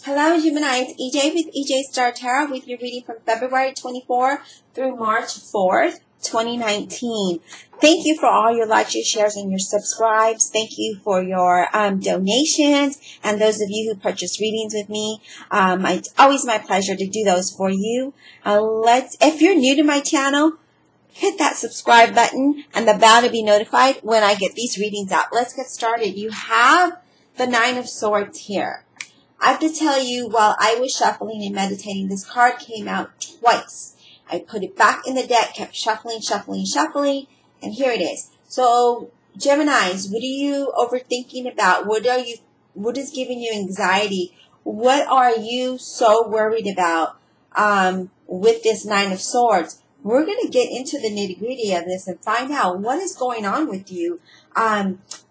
Hello, Gemini. It's EJ with EJ Star Tarot with your reading from February 24 through March 4th, 2019. Thank you for all your likes, your shares, and your subscribes. Thank you for your donations and those of you who purchase readings with me. It's always my pleasure to do those for you. If you're new to my channel, hit that subscribe button and the bell to be notified when I get these readings out. Let's get started. You have the Nine of Swords here. I have to tell you, while I was shuffling and meditating, this card came out twice. I put it back in the deck, kept shuffling, and here it is. So, Geminis, what are you overthinking about? What is giving you anxiety? What are you so worried about with this Nine of Swords? We're going to get into the nitty-gritty of this and find out what is going on with you.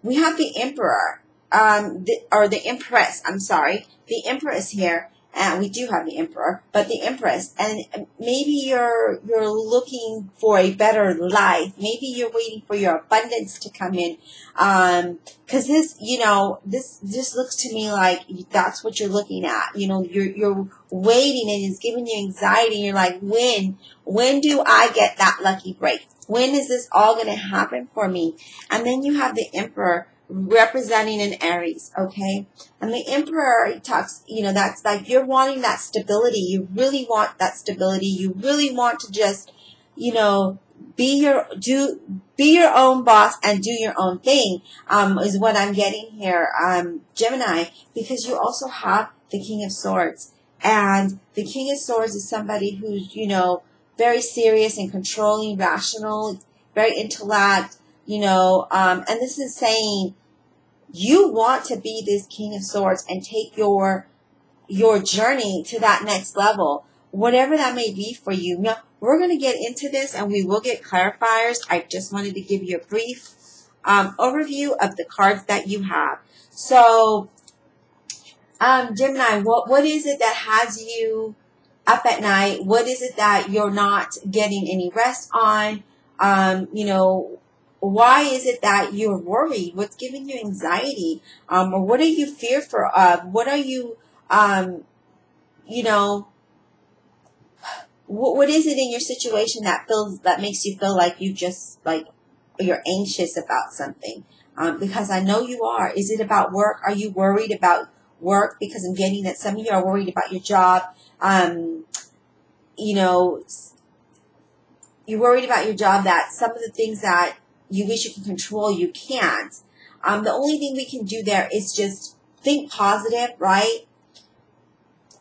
We have the Emperor. The Empress, I'm sorry. The Empress here, and we do have the Emperor, but the Empress, and maybe you're looking for a better life. Maybe you're waiting for your abundance to come in, because this looks to me like that's what you're looking at. You're waiting, and it's giving you anxiety. And you're like, when do I get that lucky break? When is this all going to happen for me? And then you have the Emperor, representing an Aries, okay? And the Emperor talks, that's like you're wanting that stability. You really want that stability. You really want to just, be your own boss and do your own thing, is what I'm getting here, Gemini, because you also have the King of Swords. And the King of Swords is somebody who's, very serious and controlling, rational, very intellect, and this is saying you want to be this King of Swords and take your journey to that next level, whatever that may be for you. Now, we're going to get into this and we will get clarifiers. I just wanted to give you a brief overview of the cards that you have. So, Gemini, what is it that has you up at night? What is it that you're not getting any rest on? Why is it that you're worried? What's giving you anxiety? Or what are you fearful of? What are you, what is it in your situation that makes you feel like you're anxious about something? Because I know you are. Is it about work? Are you worried about work? Because I'm getting that some of you are worried about your job. You're worried about your job, that some of the things that you wish you could control, you can't. The only thing we can do there is just think positive, right?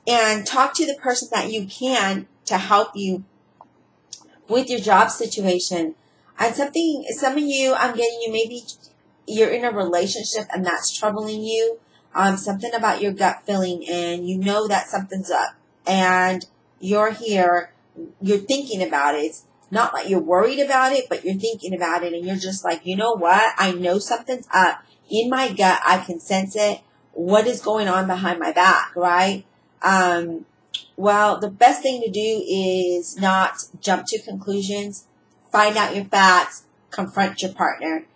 And talk to the person that you can to help you with your job situation. And some of you, I'm getting you, maybe you're in a relationship and that's troubling you. Something about your gut feeling, and you know that something's up. And you're here, you're thinking about it. It's not like you're worried about it, but you're thinking about it, and you're just like, you know what? I know something's up. In my gut, I can sense it. What is going on behind my back, right? Well, the best thing to do is not jump to conclusions. Find out your facts. Confront your partner.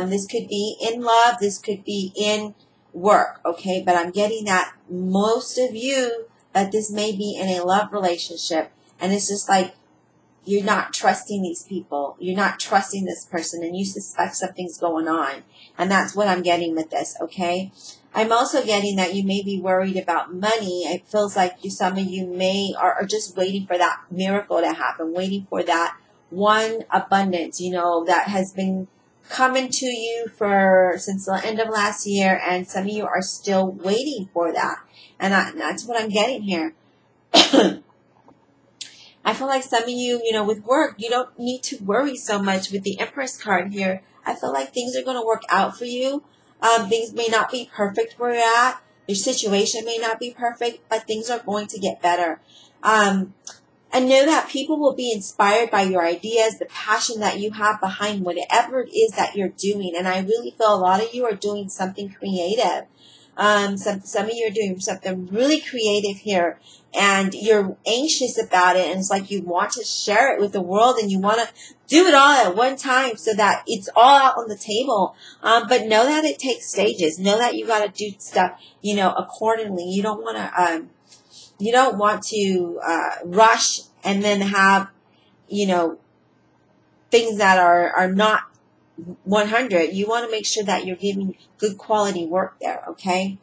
This could be in love. This could be in work, okay? But I'm getting that most of you, that this may be in a love relationship, and it's just like, you're not trusting these people. You're not trusting this person, and you suspect something's going on. And that's what I'm getting with this, okay? I'm also getting that you may be worried about money. It feels like some of you are just waiting for that miracle to happen, waiting for that one abundance, that has been coming to you since the end of last year, and some of you are still waiting for that. And that's what I'm getting here. I feel like some of you, with work, you don't need to worry so much with the Empress card here. I feel like things are going to work out for you. Things may not be perfect where you're at. Your situation may not be perfect, but things are going to get better. And know that people will be inspired by your ideas, the passion that you have behind whatever it is that you're doing. And I really feel a lot of you are doing something creative. Some of you are doing something really creative here, and you're anxious about it, and it's like you want to share it with the world, and you want to do it all at one time so that it's all out on the table. But know that it takes stages. Know that you got to do stuff, accordingly. You don't want to rush and then have, things that are not 100. You want to make sure that you're giving good quality work there, okay?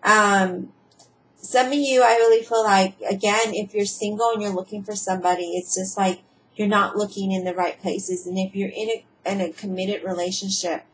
Some of you, I really feel like, again, if you're single and you're looking for somebody, it's just like you're not looking in the right places. And if you're in a committed relationship,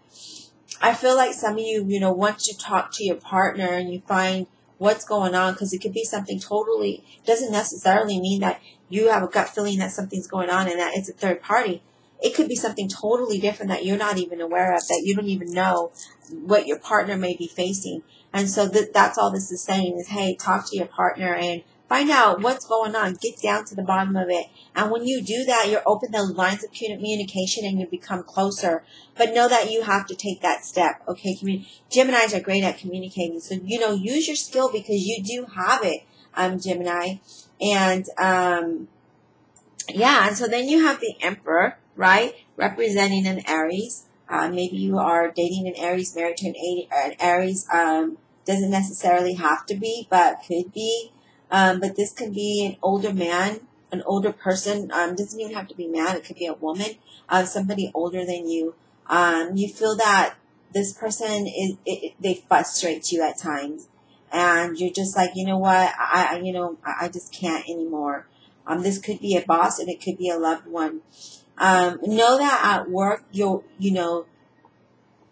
I feel like some of you, once you talk to your partner and you find what's going on, because it could be something totally, doesn't necessarily mean that you have a gut feeling that something's going on and that it's a third party. It could be something totally different that you're not even aware of, that you don't even know what your partner may be facing. And so that's all this is saying is, hey, talk to your partner and find out what's going on. Get down to the bottom of it. And when you do that, you're open those lines of communication and you become closer. But know that you have to take that step. Okay, Geminis are great at communicating. So, use your skill because you do have it, Gemini. And, yeah, and so then you have the Emperor, right, representing an Aries. Maybe you are dating an Aries, married to an Aries. Doesn't necessarily have to be, but could be. But this could be an older man, an older person. Doesn't even have to be man. It could be a woman, somebody older than you. You feel that this person they frustrate you at times, and you're just like, you know what, I just can't anymore. This could be a boss and it could be a loved one. Know that at work,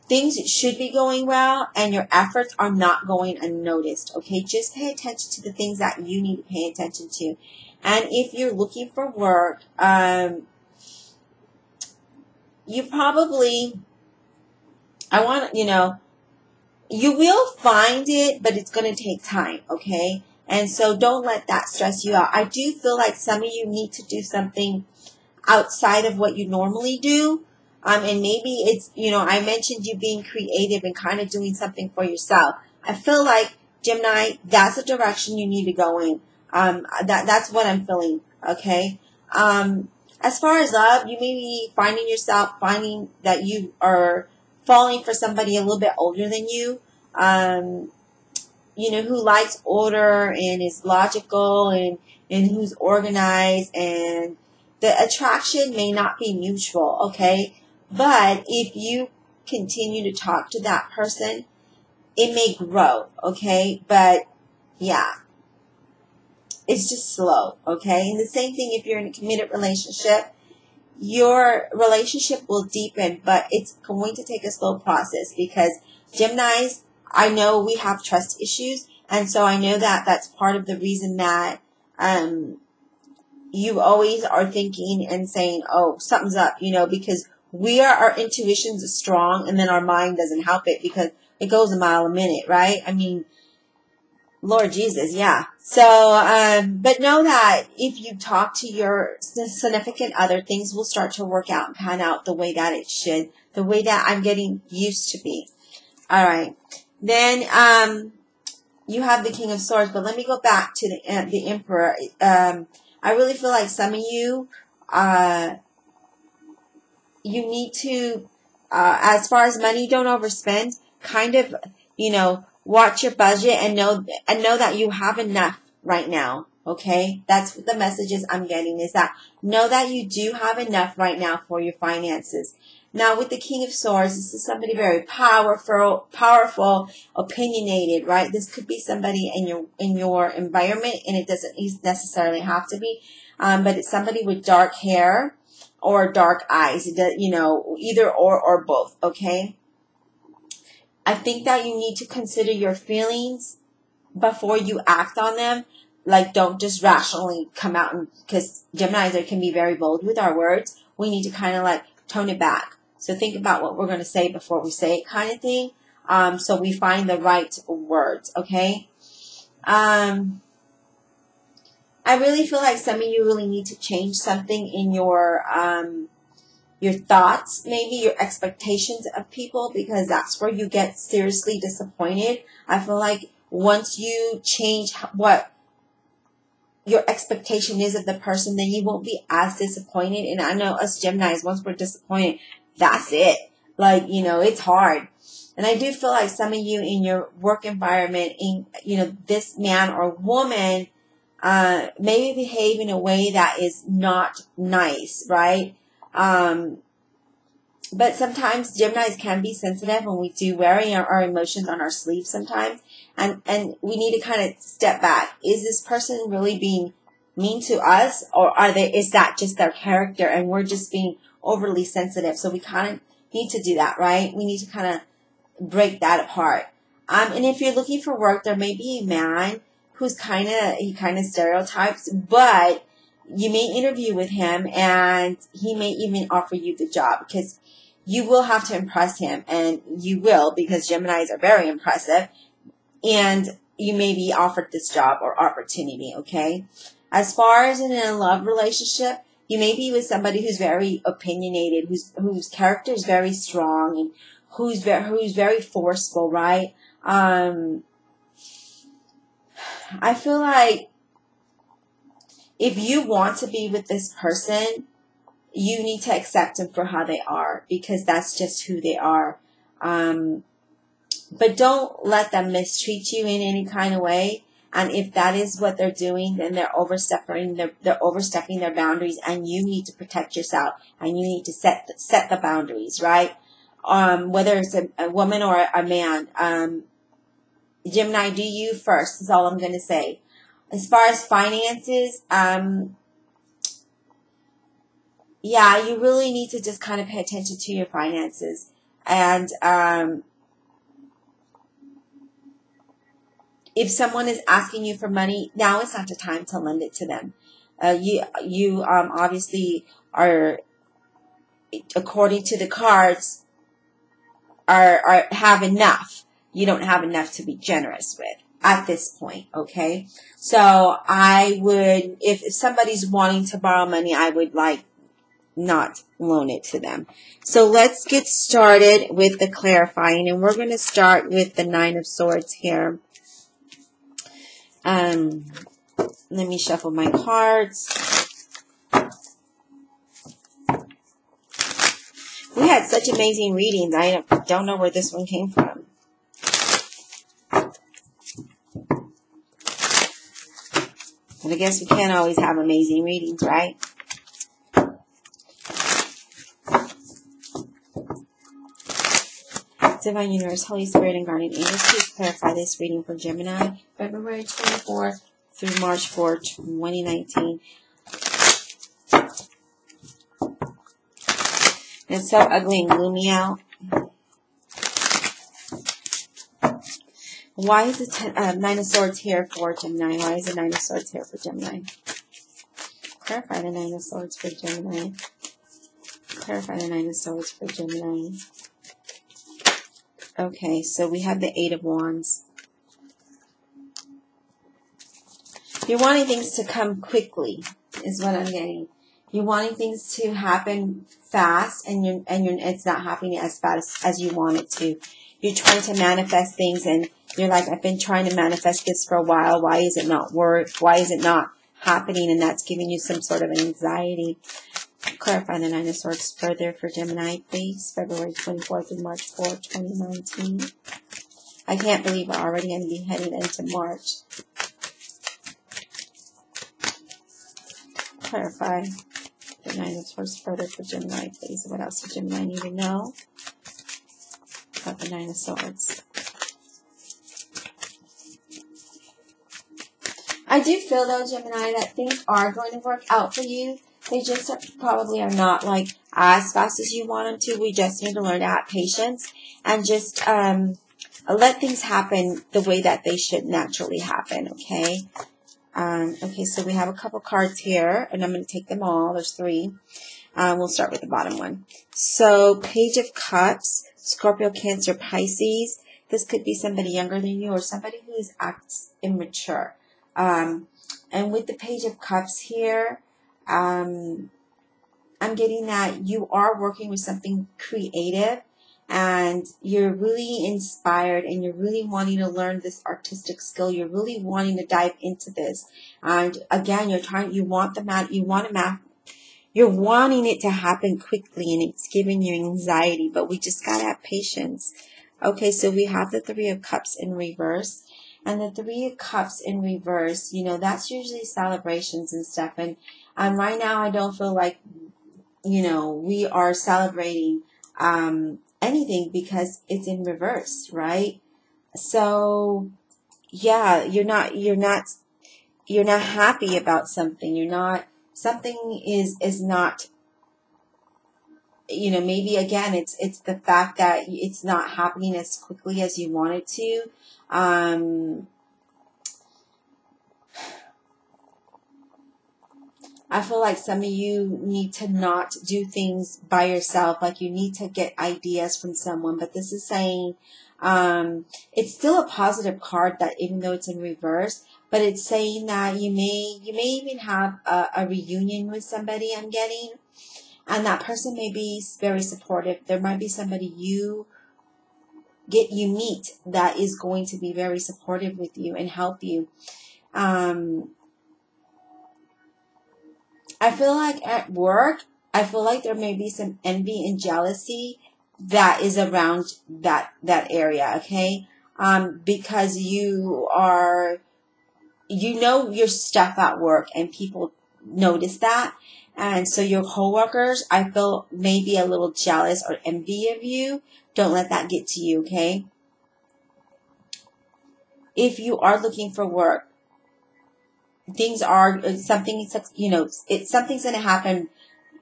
things should be going well and your efforts are not going unnoticed. Okay, just pay attention to the things that you need to pay attention to. And if you're looking for work, you probably, you will find it, but it's going to take time, okay? And so don't let that stress you out. I do feel like some of you need to do something outside of what you normally do. And maybe it's, I mentioned you being creative and kind of doing something for yourself. I feel like, Gemini, that's the direction you need to go in. That's what I'm feeling, okay? As far as love, you may be finding that you are falling for somebody a little bit older than you, who likes order and is logical and who's organized, and the attraction may not be mutual, okay? But if you continue to talk to that person, it may grow, okay? But, yeah, it's just slow, okay? And the same thing if you're in a committed relationship, your relationship will deepen, but it's going to take a slow process because Geminis, I know we have trust issues, and so I know that that's part of the reason that you always are thinking and saying, oh, something's up, because our intuitions are strong, and then our mind doesn't help it because it goes a mile a minute, right? I mean, Lord Jesus, yeah. So, but know that if you talk to your significant other, things will start to work out and pan out the way that it should, the way that I'm getting used to be. All right. Then, you have the King of Swords, but let me go back to the Emperor. I really feel like some of you, you need to, as far as money, don't overspend. Kind of, watch your budget and know that you have enough right now. Okay, that's what the messages I'm getting is that know that you do have enough right now for your finances. Now, with the King of Swords, this is somebody very powerful, opinionated, right? This could be somebody in your environment, and it doesn't necessarily have to be, but it's somebody with dark hair or dark eyes. It does, either or both. Okay. I think that you need to consider your feelings before you act on them. Like, don't just rationally come out because Geminis can be very bold with our words. We need to kind of tone it back. So think about what we're going to say before we say it, kind of thing. So we find the right words, okay? I really feel like some of you really need to change something in your your thoughts, maybe your expectations of people, because that's where you get seriously disappointed. I feel like once you change what your expectation is of the person, then you won't be as disappointed. And I know us Geminis, once we're disappointed, that's it. Like, you know, it's hard. And I do feel like some of you in your work environment, in, you know, this man or woman maybe behave in a way that is not nice, right? But sometimes Geminis can be sensitive, and we do wear our emotions on our sleeves sometimes. And we need to kind of step back. Is this person really being mean to us, or is that just their character and we're just being overly sensitive? So we kind of need to do that, right? We need to kind of break that apart. And if you're looking for work, there may be a man who's kind of stereotypes, but you may interview with him and he may even offer you the job, because you will have to impress him, and you will, because Geminis are very impressive, and you may be offered this job or opportunity, okay? As far as in a love relationship, you may be with somebody who's very opinionated, whose character is very strong, and who's very forceful, right? I feel like if you want to be with this person, you need to accept them for how they are, because that's just who they are. But don't let them mistreat you in any kind of way. And if that is what they're doing, then they're overstepping their boundaries, and you need to protect yourself, and you need to set the boundaries, right? Whether it's a woman or a man. Gemini, do you first is all I'm going to say. As far as finances, yeah, you really need to just kind of pay attention to your finances. And if someone is asking you for money, now is not the time to lend it to them. You obviously are, according to the cards, have enough. You don't have enough to be generous with at this point, okay? So I would, if somebody's wanting to borrow money, I would not loan it to them. So let's get started with the clarifying, and we're going to start with the Nine of Swords here. Let me shuffle my cards. We had such amazing readings. I don't know where this one came from. But I guess we can't always have amazing readings, right? Divine Universe, Holy Spirit, and Guardian Angels, please clarify this reading for Gemini, February 24th through March 4th, 2019. It's so ugly and gloomy out. Why is the Nine of Swords here for Gemini? Why is the Nine of Swords here for Gemini? Clarify the Nine of Swords for Gemini. Clarify the Nine of Swords for Gemini. Okay, so we have the Eight of Wands. You're wanting things to come quickly, is what I'm getting. You're wanting things to happen fast, and it's not happening as fast as you want it to. You're trying to manifest things, and you're like, I've been trying to manifest this for a while. Why is it not work? Why is it not happening? And that's giving you some sort of anxiety. Clarify the Nine of Swords further for Gemini, please. February 24th through March 4th, 2019. I can't believe we're already going to be heading into March. Clarify the Nine of Swords further for Gemini, please. What else does Gemini need to know about the Nine of Swords? I do feel, though, Gemini, that things are going to work out for you. They just probably are not as fast as you want them to. We just need to learn to have patience and just let things happen the way that they should naturally happen, okay? Okay, so we have a couple cards here, and I'm going to take them all. There's 3. We'll start with the bottom one. So, Page of Cups, Scorpio, Cancer, Pisces. This could be somebody younger than you or somebody who acts immature. And with the Page of Cups here, I'm I'm getting that you are working with something creative, and you're really inspired, and you're really wanting to learn this artistic skill. You're really wanting to dive into this. And again, you're wanting it to happen quickly, and it's giving you anxiety, but we just got to have patience. Okay, so we have the Three of Cups in reverse. And the Three of Cups in reverse, that's usually celebrations and stuff. And right now, I don't feel like, we are celebrating anything because it's in reverse, right? So, yeah, you're not happy about something. Something is not, maybe again, it's the fact that it's not happening as quickly as you want it to. I feel like some of you need to not do things by yourself. Like you need to get ideas from someone. But this is saying it's still a positive card, that even though it's in reverse, but it's saying that you may even have a reunion with somebody, I'm getting. And that person may be very supportive. There might be somebody you meet that is going to be very supportive with you and help you. I feel like at work, I feel like there may be some envy and jealousy that is around that area, okay? Because you are, your stuff at work, and people notice that. And so your coworkers, I feel, may be a little jealous or envy of you. Don't let that get to you, okay? If you are looking for work, something's going to happen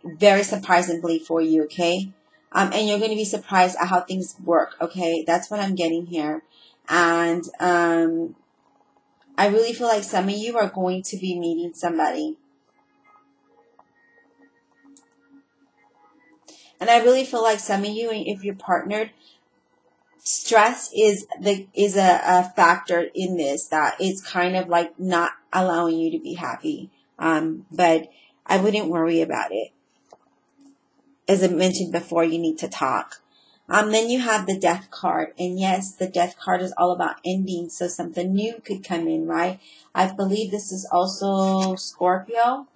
very surprisingly for you, okay? And you're going to be surprised at how things work, okay? That's what I'm getting here. And I really feel like some of you are going to be meeting somebody. And I really feel like some of you, if you're partnered, stress is a factor in this, that it's kind of like not allowing you to be happy. But I wouldn't worry about it. As I mentioned before, you need to talk. Then you have the Death card. And yes, the Death card is all about ending. So something new could come in, right? I believe this is also Scorpio.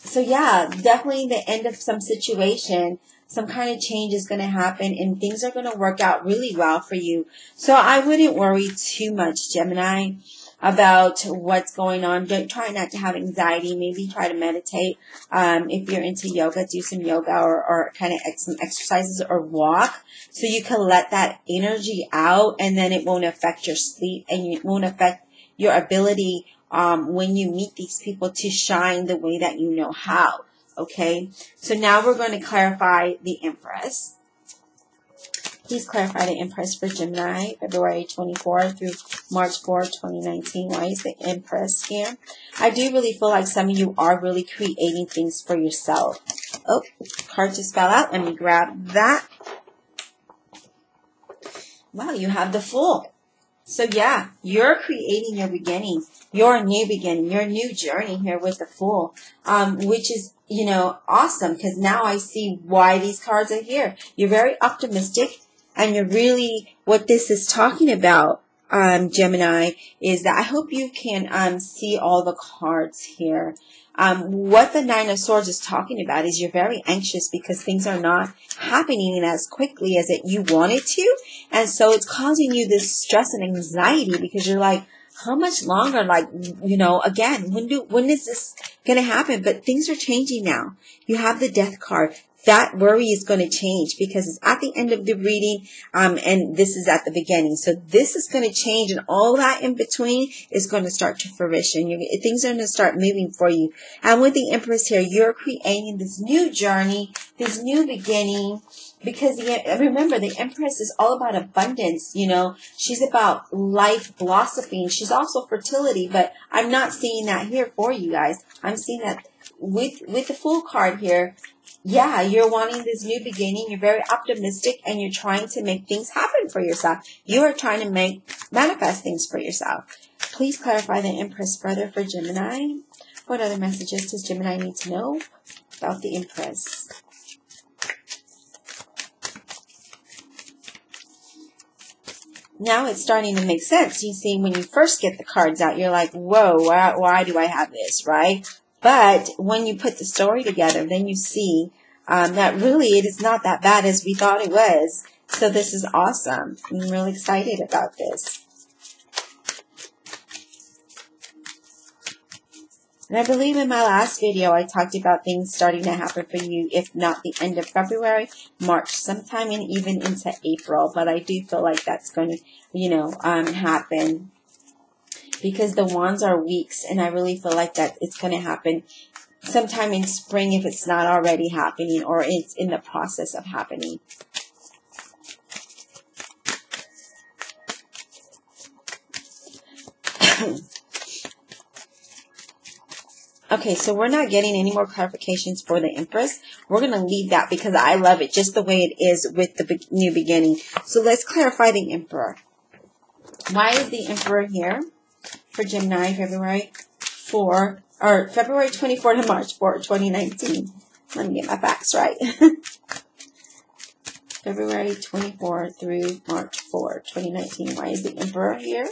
So yeah, definitely the end of some situation. Some kind of change is going to happen, and things are going to work out really well for you. So I wouldn't worry too much, Gemini, about what's going on. Don't try not to have anxiety. Maybe try to meditate. If you're into yoga, do some yoga or kind of some exercises or walk, so you can let that energy out, and then it won't affect your sleep, and it won't affect your ability when you meet these people to shine the way that you know how. Okay, so now we're going to clarify the Empress. Please clarify the Empress for Gemini, February 24 through March 4, 2019. Why is the Empress here? I do really feel like some of you are really creating things for yourself. Oh, card just fell out. Let me grab that. Wow, you have the Fool. So yeah, you're creating your beginning, your new beginning, your new journey here with the Fool, which is, awesome, because now I see why these cards are here. You're very optimistic, and you're really, what this is talking about, Gemini, is that I hope you can see all the cards here. What the Nine of Swords is talking about is you're very anxious because things are not happening as quickly as you wanted to. And so it's causing you this stress and anxiety because you're like, how much longer? Like, again, when is this going to happen? But things are changing now. You have the Death card. That worry is going to change because it's at the end of the reading, and this is at the beginning. So this is going to change, and all that in between is going to start to fruition. Things are going to start moving for you. And with the Empress here, you're creating this new journey, this new beginning, because remember, the Empress is all about abundance. She's about life blossoming. She's also fertility, but I'm not seeing that here for you guys. I'm seeing that with the Fool card here. Yeah, you're wanting this new beginning. You're very optimistic, and you're trying to make things happen for yourself. You are trying to manifest things for yourself. Please clarify the Empress further for Gemini. What other messages does Gemini need to know? about the Empress. Now it's starting to make sense. You see, when you first get the cards out, you're like, whoa, why do I have this, right? But when you put the story together, then you see that really it is not that bad as we thought it was. So this is awesome. I'm really excited about this. And I believe in my last video, I talked about things starting to happen for you, if not the end of February, March, sometime and even into April. But I do feel like that's going to, happen because the wands are weeks. And I really feel like that it's going to happen sometime in spring if it's not already happening or it's in the process of happening. Okay, so we're not getting any more clarifications for the Empress. We're going to leave that because I love it just the way it is with the new beginning. So let's clarify the Emperor. Why is the Emperor here for Gemini, February 24 to March 4, 2019? Let me get my facts right. February 24 through March 4, 2019. Why is the Emperor here?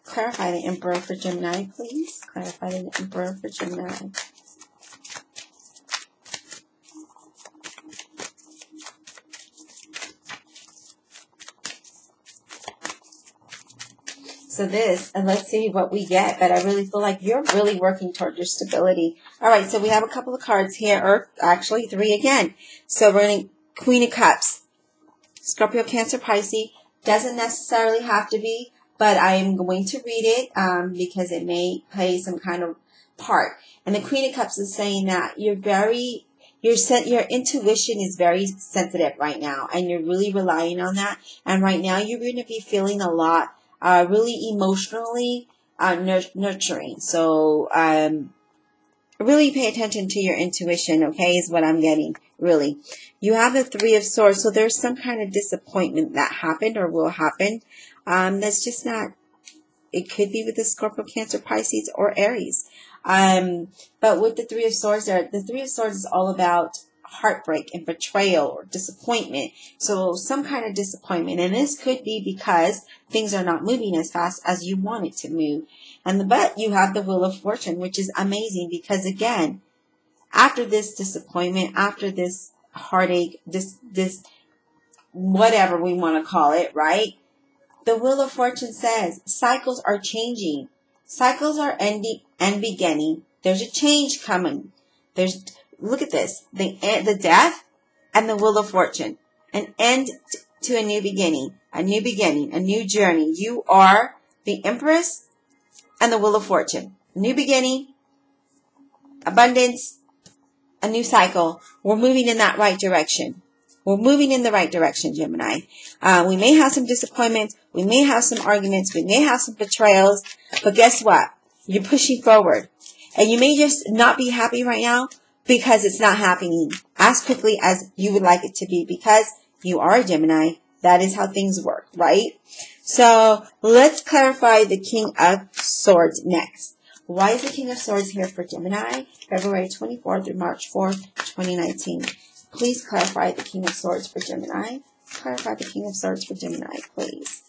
Clarify the Emperor for Gemini, please. Clarify the Emperor for Gemini. So this, and let's see what we get. But I really feel like you're really working toward your stability. All right, so we have a couple of cards here, or actually 3 again. So we're going to Queen of Cups. Scorpio, Cancer, Pisces. Doesn't necessarily have to be, but I am going to read it because it may play some kind of part. And the Queen of Cups is saying that your intuition is very sensitive right now, and you're really relying on that. And right now, you're going to be feeling a lot, really emotionally nurturing. So really pay attention to your intuition, okay, is what I'm getting, really. You have the 3 of Swords, so there's some kind of disappointment that happened or will happen. That's just not, it could be with the Scorpio, Cancer, Pisces, or Aries. But with the 3 of Swords, the 3 of Swords is all about heartbreak and betrayal or disappointment. So some kind of disappointment. And this could be because things are not moving as fast as you want it to move. But you have the Wheel of Fortune, which is amazing because, again, after this disappointment, after this heartache, this whatever we want to call it, right? The Wheel of Fortune says cycles are changing. Cycles are ending and beginning. There's a change coming. Look at this. The Death and the Wheel of Fortune. An end to a new beginning. A new beginning. A new journey. You are the Empress and the Wheel of Fortune. New beginning. Abundance. A new cycle. We're moving in that right direction. We're moving in the right direction, Gemini. We may have some disappointments. We may have some arguments. We may have some betrayals. But guess what? You're pushing forward. And you may just not be happy right now because it's not happening as quickly as you would like it to be because you are a Gemini. That is how things work, right? So let's clarify the King of Swords next. Why is the King of Swords here for Gemini? February 24th through March 4th, 2019. Please clarify the King of Swords for Gemini. Clarify the King of Swords for Gemini, please.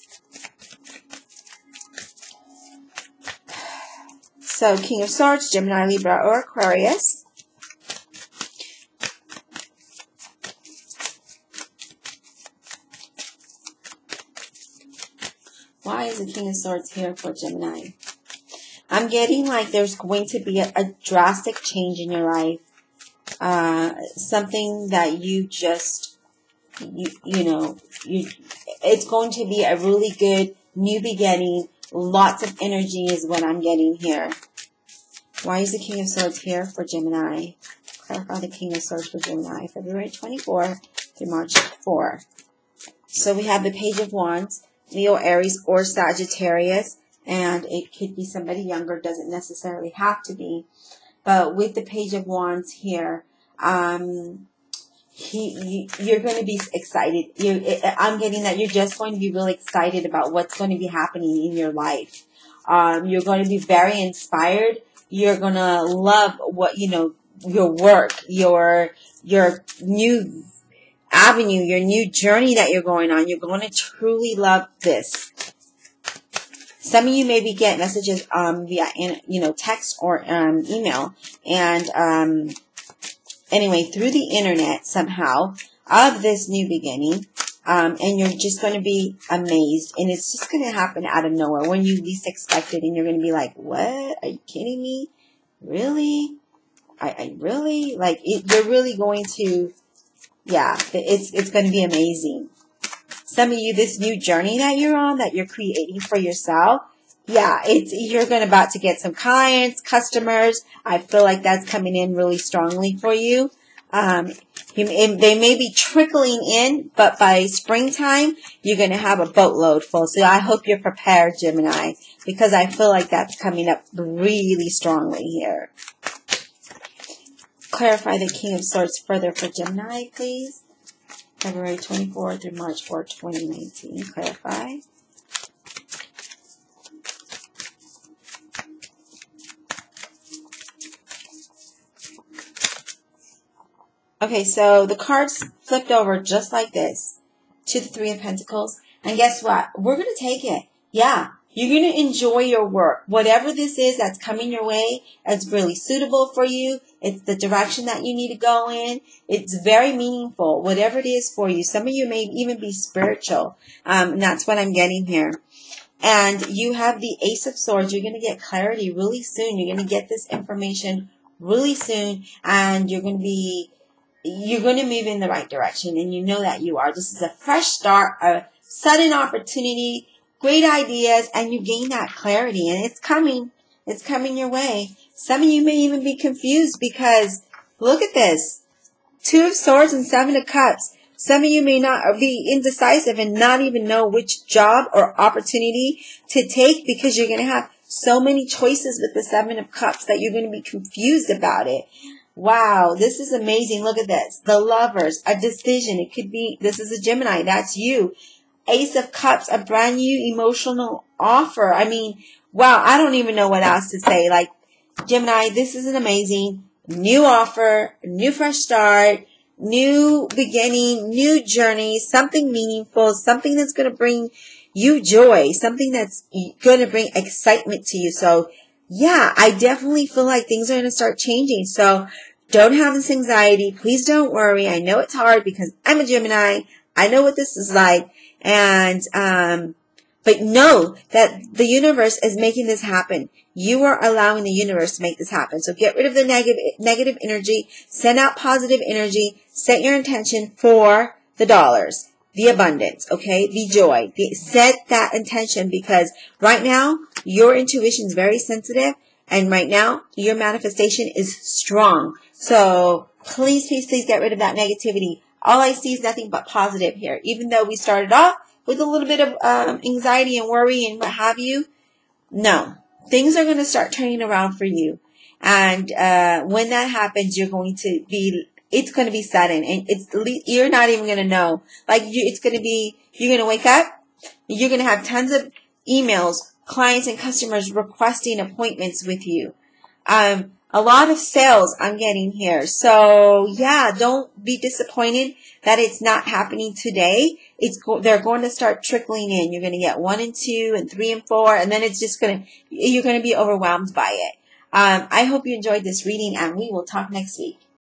So, King of Swords, Gemini, Libra, or Aquarius. Why is the King of Swords here for Gemini? I'm getting like there's going to be a drastic change in your life. Something that you just, it's going to be a really good new beginning. Lots of energy is what I'm getting here. Why is the King of Swords here for Gemini? Clarify the King of Swords for Gemini. February 24 through March 4. So we have the Page of Wands, Leo, Aries, or Sagittarius. And it could be somebody younger. Doesn't necessarily have to be. But with the Page of Wands here, you're going to be excited. I'm getting that you're just going to be really excited about what's going to be happening in your life. You're going to be very inspired. You're going to love what, work, your new avenue, your new journey that you're going on. You're going to truly love this. Some of you maybe get messages via text or email, and anyway, through the internet somehow of this new beginning. And you're just going to be amazed, and it's just going to happen out of nowhere when you least expect it, and you're going to be like, what? Are you kidding me? Really? I really? Like, you're really going to, yeah, it's going to be amazing. Some of you, this new journey that you're on, that you're creating for yourself, yeah, you're about to get some clients, customers. I feel like that's coming in really strongly for you. They may be trickling in, but by springtime, you're going to have a boatload full. So I hope you're prepared, Gemini, because I feel like that's coming up really strongly here. Clarify the King of Swords further for Gemini, please. February 24 through March 4, 2019. Clarify. Okay, so the cards flipped over just like this to the Three of Pentacles. And guess what? We're going to take it. Yeah, you're going to enjoy your work. Whatever this is that's coming your way, it's really suitable for you. It's the direction that you need to go in. It's very meaningful, whatever it is for you. Some of you may even be spiritual. And that's what I'm getting here. And you have the Ace of Swords. You're going to get clarity really soon. You're going to get this information really soon. And you're going to move in the right direction, and you know that you are. This is a fresh start, a sudden opportunity, great ideas, and you gain that clarity, and it's coming. It's coming your way. Some of you may even be confused because, look at this, Two of Swords and Seven of Cups. Some of you may not be indecisive and not even know which job or opportunity to take because you're going to have so many choices with the Seven of Cups that you're going to be confused about it. Wow, this is amazing. Look at this. The Lovers, a decision. It could be, this is a Gemini. That's you. Ace of Cups, a brand new emotional offer. I mean, wow, I don't even know what else to say. Like, Gemini, this is an amazing new offer, new fresh start, new beginning, new journey, something meaningful, something that's going to bring you joy, something that's going to bring excitement to you. So, yeah, I definitely feel like things are going to start changing. So don't have this anxiety. Please don't worry. I know it's hard because I'm a Gemini. I know what this is like. And, but know that the universe is making this happen. You are allowing the universe to make this happen. So get rid of the negative energy. Send out positive energy. Set your intention for the dollars. The abundance, okay? The joy. Set that intention because right now, your intuition is very sensitive. And right now, your manifestation is strong. So please, please, please get rid of that negativity. All I see is nothing but positive here. Even though we started off with a little bit of anxiety and worry and what have you, no. Things are going to start turning around for you. And when that happens, you're going to be... It's going to be sudden, and you're not even going to know. Like, you're going to wake up, you're going to have tons of emails, clients and customers requesting appointments with you. A lot of sales I'm getting here. So, yeah, don't be disappointed that it's not happening today. They're going to start trickling in. You're going to get 1 and 2 and 3 and 4, and then it's just you're going to be overwhelmed by it. I hope you enjoyed this reading, and we will talk next week.